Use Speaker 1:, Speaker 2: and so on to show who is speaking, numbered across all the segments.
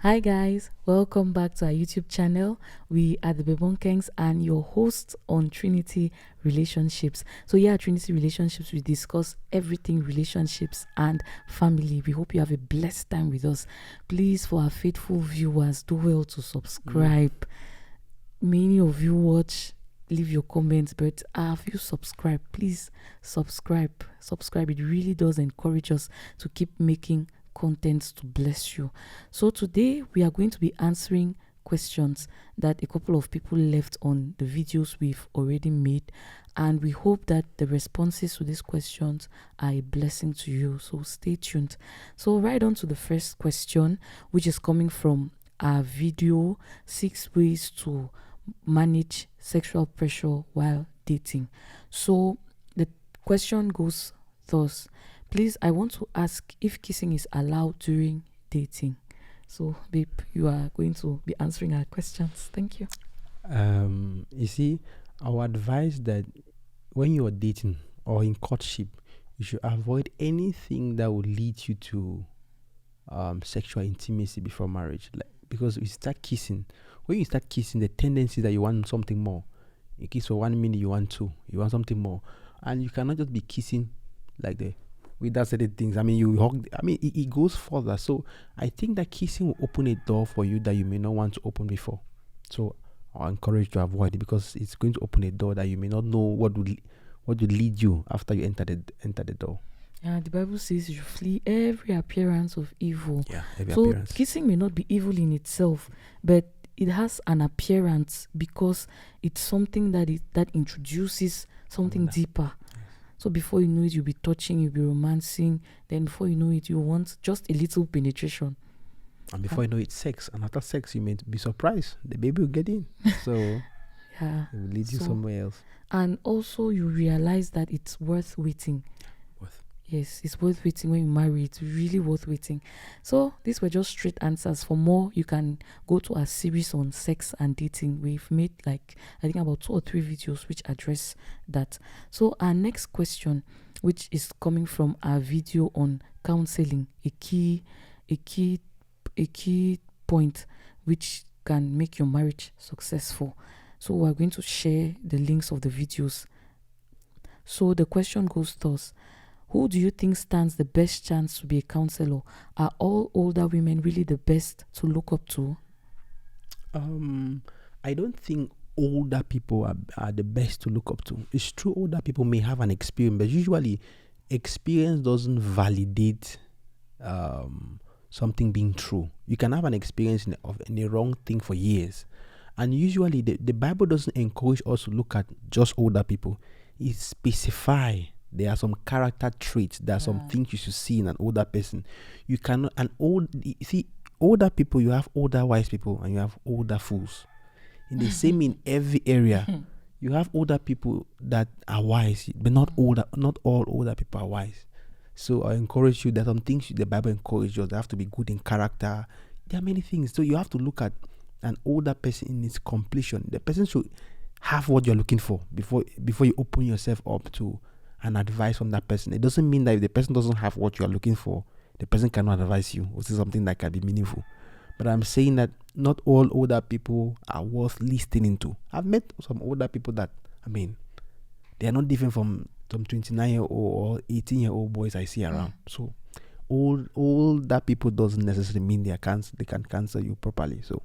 Speaker 1: Hi guys, welcome back to our YouTube channel. We are the Bebonkengs and your hosts on Trinity Relationships. So here at Trinity Relationships, we discuss everything relationships and family. We hope you have a blessed time with us. Please, for our faithful viewers, do well to subscribe. Many of you watch, leave your comments, but have you subscribed? Please subscribe. Subscribe. It really does encourage us to keep making contents to bless you. So today we are going to be answering questions that a couple of people left on the videos we've already made, and we hope that the responses to these questions are a blessing to you. So stay tuned. So right on to the first question, which is coming from our video 6 ways to manage sexual pressure while dating. So the question goes thus: please, I want to ask if kissing is allowed during dating. So, babe, you are going to be answering our questions. Thank you.
Speaker 2: You see, I would advise that when you are dating or in courtship, you should avoid anything that would lead you to sexual intimacy before marriage. Because when you start kissing, the tendency that you want something more. You kiss for 1 minute, you want something more, and you cannot just be kissing like without certain things. I mean, you hug. I mean, it goes further. So I think that kissing will open a door for you that you may not want to open before. So I encourage you to avoid it because it's going to open a door that you may not know what would lead you after you enter the door.
Speaker 1: Yeah, the Bible says you flee every appearance of evil.
Speaker 2: Yeah, every
Speaker 1: so
Speaker 2: appearance.
Speaker 1: Kissing may not be evil in itself, but it has an appearance because it's something that introduces something deeper. So before you know it, you'll be touching, you'll be romancing. Then before you know it, you want just a little penetration.
Speaker 2: And before you know it, sex. And after sex, you may be surprised. The baby will get in. So
Speaker 1: yeah,
Speaker 2: it will lead you somewhere else.
Speaker 1: And also you realize that it's worth waiting. Yes, it's worth waiting when you marry. It's really worth waiting. So these were just straight answers. For more, you can go to our series on sex and dating. We've made I think about 2 or 3 videos which address that. So our next question, which is coming from our video on counseling, a key point which can make your marriage successful. So we're going to share the links of the videos. So the question goes thus: who do you think stands the best chance to be a counselor? Are all older women really the best to look up to?
Speaker 2: I don't think older people are the best to look up to. It's true, older people may have an experience, but usually experience doesn't validate something being true. You can have an experience in a wrong thing for years. And usually the Bible doesn't encourage us to look at just older people. It specifies there are some character traits. There are some things you should see in an older person. You cannot, older people, you have older wise people and you have older fools. In the same in every area, you have older people that are wise, but not all older people are wise. So I encourage you that some things the Bible encourages you, they have to be good in character. There are many things. So you have to look at an older person in its completion. The person should have what you're looking for before you open yourself up to an advice from that person. It doesn't mean that if the person doesn't have what you are looking for, the person cannot advise you, which is something that can be meaningful. But I'm saying that not all older people are worth listening to. I've met some older people that, they are not different from some 29-year-old or 18-year-old boys I see around. So older people doesn't necessarily mean they can counsel you properly. So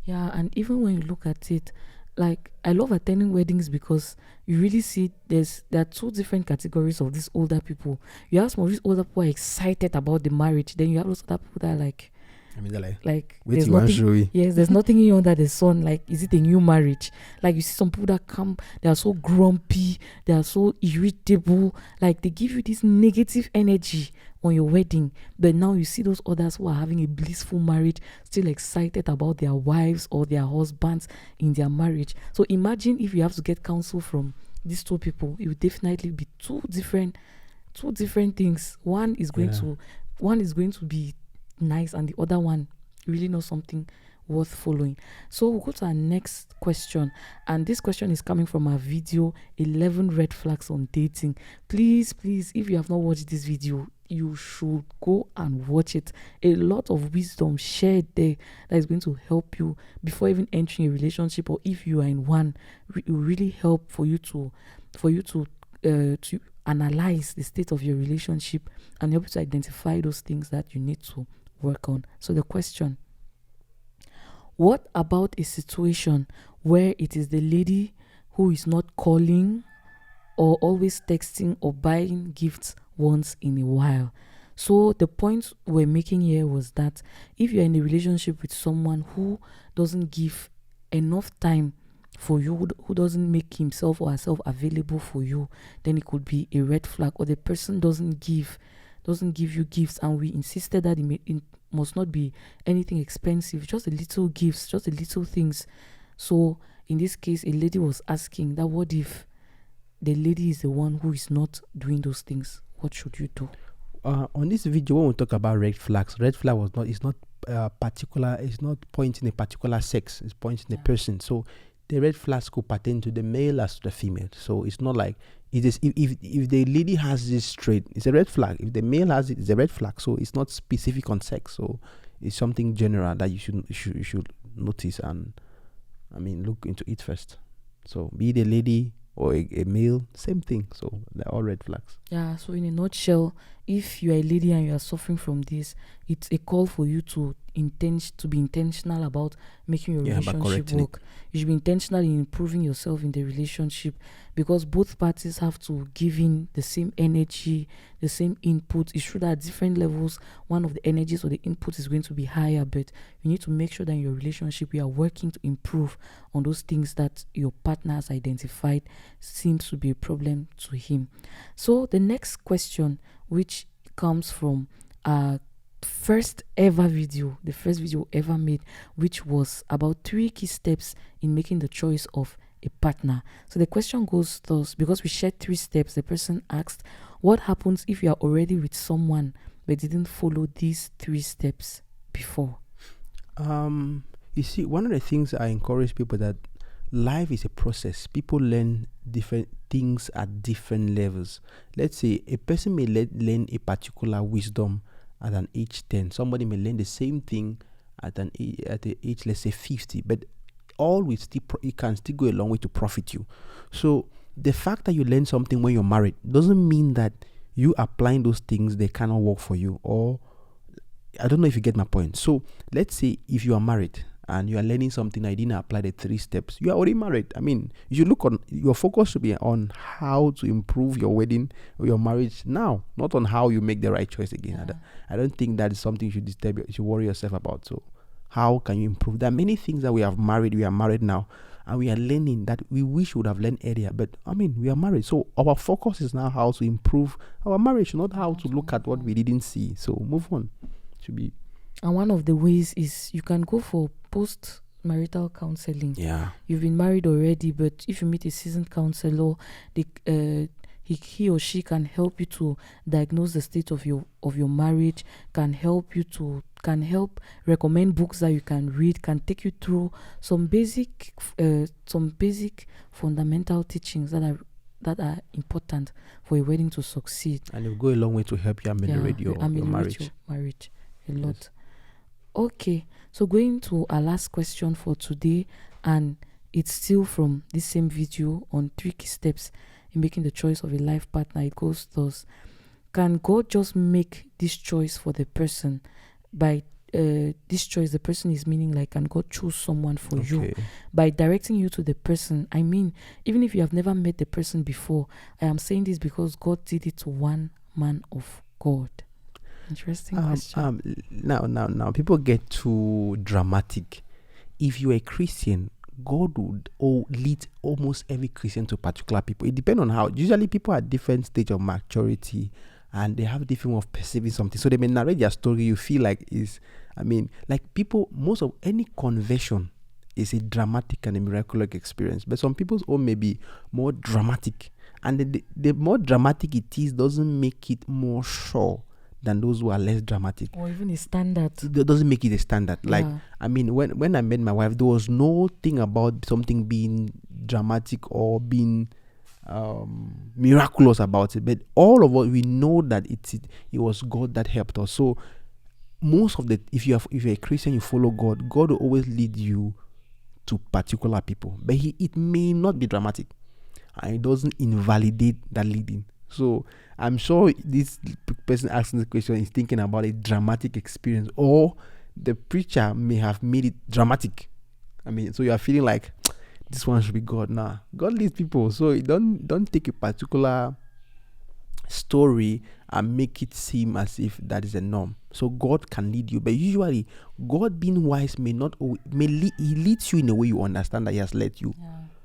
Speaker 1: yeah, and even when you look at it, I love attending weddings because you really see there are 2 different categories of these older people. You have some of these older people are excited about the marriage. Then you have those other people that are there's nothing. Yes, there's nothing in under the sun. Is it a new marriage? You see some people that come, they are so grumpy, they are so irritable. They give you this negative energy on your wedding. But now you see those others who are having a blissful marriage, still excited about their wives or their husbands in their marriage. So imagine if you have to get counsel from these 2 people, it would definitely be two different things. One is going to be nice and the other one really not something worth following. So we'll go to our next question, and this question is coming from our video 11 red flags on dating. Please, if you have not watched this video, you should go and watch it. A lot of wisdom shared there that is going to help you before even entering a relationship, or if you are in one. It will really help for you to analyze the state of your relationship and help you to identify those things that you need to work on. So the question: what about a situation where it is the lady who is not calling or always texting or buying gifts once in a while? So the point we're making here was that if you're in a relationship with someone who doesn't give enough time for you, who doesn't make himself or herself available for you, then it could be a red flag. Or the person doesn't give you gifts, and we insisted that it must not be anything expensive, just a little gifts, just a little things. So in this case, a lady was asking that what if the lady is the one who is not doing those things? What should you do?
Speaker 2: On this video, when we talk about red flags, red flag is not particular. It's not pointing a particular sex. It's pointing a person. So the red flags could pertain to the male as to the female. So it's not like it is. If the lady has this trait, it's a red flag. If the male has it, it's a red flag. So it's not specific on sex. So it's something general that you should notice and look into it first. So be it a lady or a male, same thing. So they're all red flags.
Speaker 1: Yeah, so in a nutshell, if you are a lady and you are suffering from this, it's a call for you to be intentional about making your relationship work. You should be intentional in improving yourself in the relationship, because both parties have to give in the same energy, the same input. It's true that at different levels, one of the energies or the input is going to be higher, but you need to make sure that in your relationship, you are working to improve on those things that your partner has identified seems to be a problem to him. So the next question, which comes from the first video ever made, which was about 3 key steps in making the choice of a partner. So the question goes thus: because we shared 3 steps, the person asked, what happens if you are already with someone but didn't follow these 3 steps before?
Speaker 2: You see, one of the things I encourage people that life is a process. People learn different things at different levels. Let's say a person may learn a particular wisdom at an age 10. Somebody may learn the same thing at the age, let's say 50. But it can still go a long way to profit you. So the fact that you learn something when you're married doesn't mean that you applying those things, they cannot work for you. Or I don't know if you get my point. So let's say if you are married and you are learning something that you didn't apply the 3 steps, you are already married. You should look on, your focus should be on how to improve your wedding or your marriage now, not on how you make the right choice again. Yeah. I don't think that is something you should worry yourself about. So how can you improve? There are many things that we are married now, and we are learning that we wish we would have learned earlier. But we are married. So our focus is now how to improve our marriage, not how to look at what we didn't see. So move on. Should be.
Speaker 1: And one of the ways is you can go for post-marital counseling.
Speaker 2: Yeah.
Speaker 1: You've been married already, but if you meet a seasoned counselor, he or she can help you to diagnose the state of your marriage, can help recommend books that you can read, can take you through some basic fundamental teachings that are important for a wedding to succeed.
Speaker 2: And it will go a long way to help you ameliorate your marriage.
Speaker 1: A lot. Yes. Okay, so going to our last question for today, and it's still from this same video on 3 key steps in making the choice of a life partner. It goes thus: can God just make this choice for the person? By this choice, the person is meaning like, can God choose someone for you by directing you to the person? Even if you have never met the person before, I am saying this because God did it to one man of God. Interesting question.
Speaker 2: Now, people get too dramatic. If you're a Christian, God would lead almost every Christian to particular people. It depends on how. Usually, people are at different stage of maturity, and they have different way of perceiving something. So they may narrate their story. You feel like people. Most of any conversion is a dramatic and a miraculous experience, but some people's own may be more dramatic, and the more dramatic it is, doesn't make it more sure than those who are less dramatic.
Speaker 1: Or even a standard.
Speaker 2: It doesn't make it a standard. When I met my wife, there was no thing about something being dramatic or being miraculous about it, but all of us, we know that it was God that helped us. So most of the, if you're a Christian, you follow God, God will always lead you to particular people, but it may not be dramatic, and it doesn't invalidate that leading. So I'm sure this person asking the question is thinking about a dramatic experience, or the preacher may have made it dramatic. I mean, so you are feeling like this one should be God. Nah, God leads people. So don't take a particular story and make it seem as if that is a norm. So God can lead you, but usually God, being wise, he leads you in a way you understand that he has led you.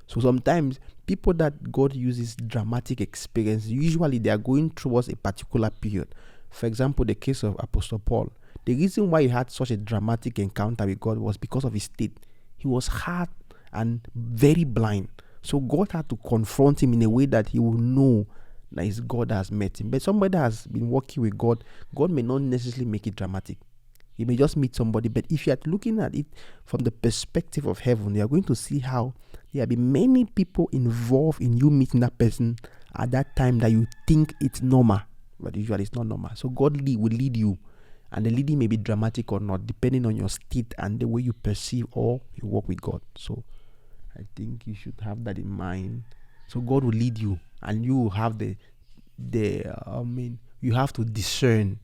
Speaker 2: So sometimes people that God uses dramatic experience, usually they are going towards a particular period. For example, the case of Apostle Paul, the reason why he had such a dramatic encounter with God was because of his state. He was hard and very blind. So God had to confront him in a way that he will know that it's God that has met him. But somebody that has been working with God, God may not necessarily make it dramatic. You may just meet somebody, but if you are looking at it from the perspective of heaven, you are going to see how there have been many people involved in you meeting that person at that time that you think it's normal, but usually it's not normal. So God will lead you, and the leading may be dramatic or not, depending on your state and the way you perceive or you walk with God. So I think you should have that in mind. So God will lead you, and you will have you have to discern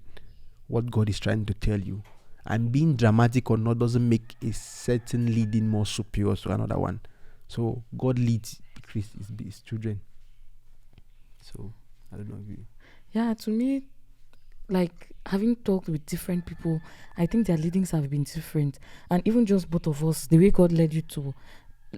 Speaker 2: what God is trying to tell you. And being dramatic or not doesn't make a certain leading more superior to another one. So God leads his children. So I don't know if you.
Speaker 1: Yeah, to me, like having talked with different people, I think their leadings have been different. And even just both of us, the way God led you to,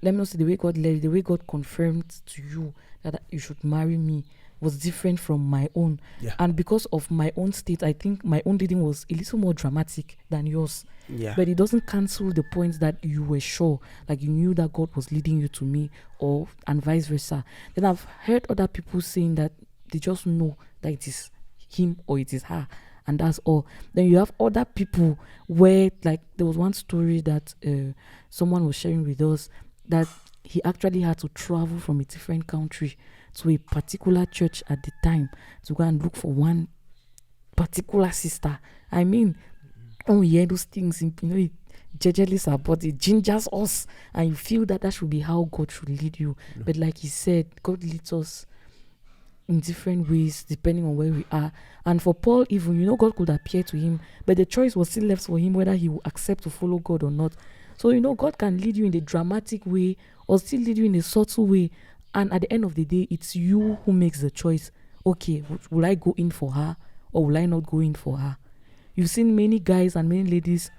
Speaker 1: let me not say the way God led you, the way God confirmed to you that you should marry me was different from my own.
Speaker 2: Yeah.
Speaker 1: And because of my own state, I think my own leading was a little more dramatic than yours.
Speaker 2: Yeah.
Speaker 1: But it doesn't cancel the point that you were sure, like you knew that God was leading you to me, and vice versa. Then I've heard other people saying that they just know that it is him or it is her, and that's all. Then you have other people where, like, there was one story that someone was sharing with us, that he actually had to travel from a different country to a particular church at the time to go and look for one particular sister. I mean, when we hear those things, it jejelies our body, gingers us, and you feel that should be how God should lead you. No. But like he said, God leads us in different ways depending on where we are. And for Paul, even, God could appear to him, but the choice was still left for him whether he will accept to follow God or not. So, God can lead you in a dramatic way or still lead you in a subtle way. And at the end of the day, it's you who makes the choice. Okay, will I go in for her or will I not go in for her? You've seen many guys and many ladies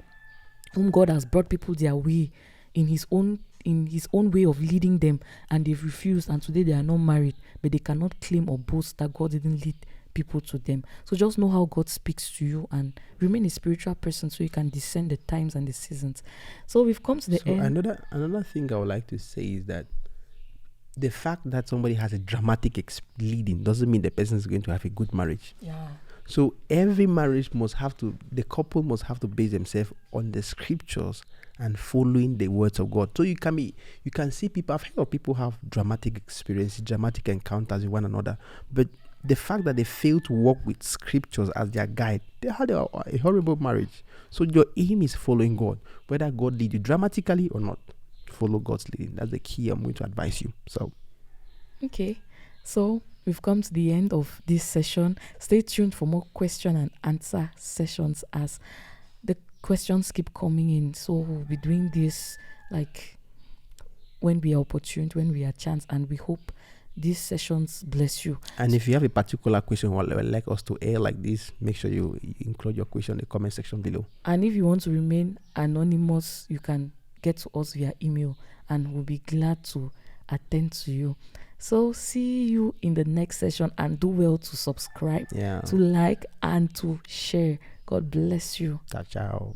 Speaker 1: whom God has brought people their way in his own way of leading them, and they've refused, and today they are not married, but they cannot claim or boast that God didn't lead people to them. So just know how God speaks to you and remain a spiritual person so you can discern the times and the seasons. So we've come to the end.
Speaker 2: Another thing I would like to say is that the fact that somebody has a dramatic leading doesn't mean the person is going to have a good marriage.
Speaker 1: Yeah.
Speaker 2: So every marriage the couple must have to base themselves on the scriptures and following the words of God. So you can see people, I've heard of people have dramatic experiences, dramatic encounters with one another, but the fact that they fail to walk with scriptures as their guide, they had a horrible marriage. So your aim is following God, whether God lead you dramatically or not. Follow God's leading. That's the key I'm going to advise you. So,
Speaker 1: okay, so we've come to the end of this session. Stay tuned for more question and answer sessions as the questions keep coming in. So we'll be doing this like when we are opportune, when we are chance, and we hope these sessions bless you.
Speaker 2: And if you have a particular question or would like us to air like this, make sure you include your question in the comment section below.
Speaker 1: And if you want to remain anonymous, you can get to us via email, and we'll be glad to attend to you. So see you in the next session, and do well to subscribe, to like, and to share. God bless you.
Speaker 2: Ciao.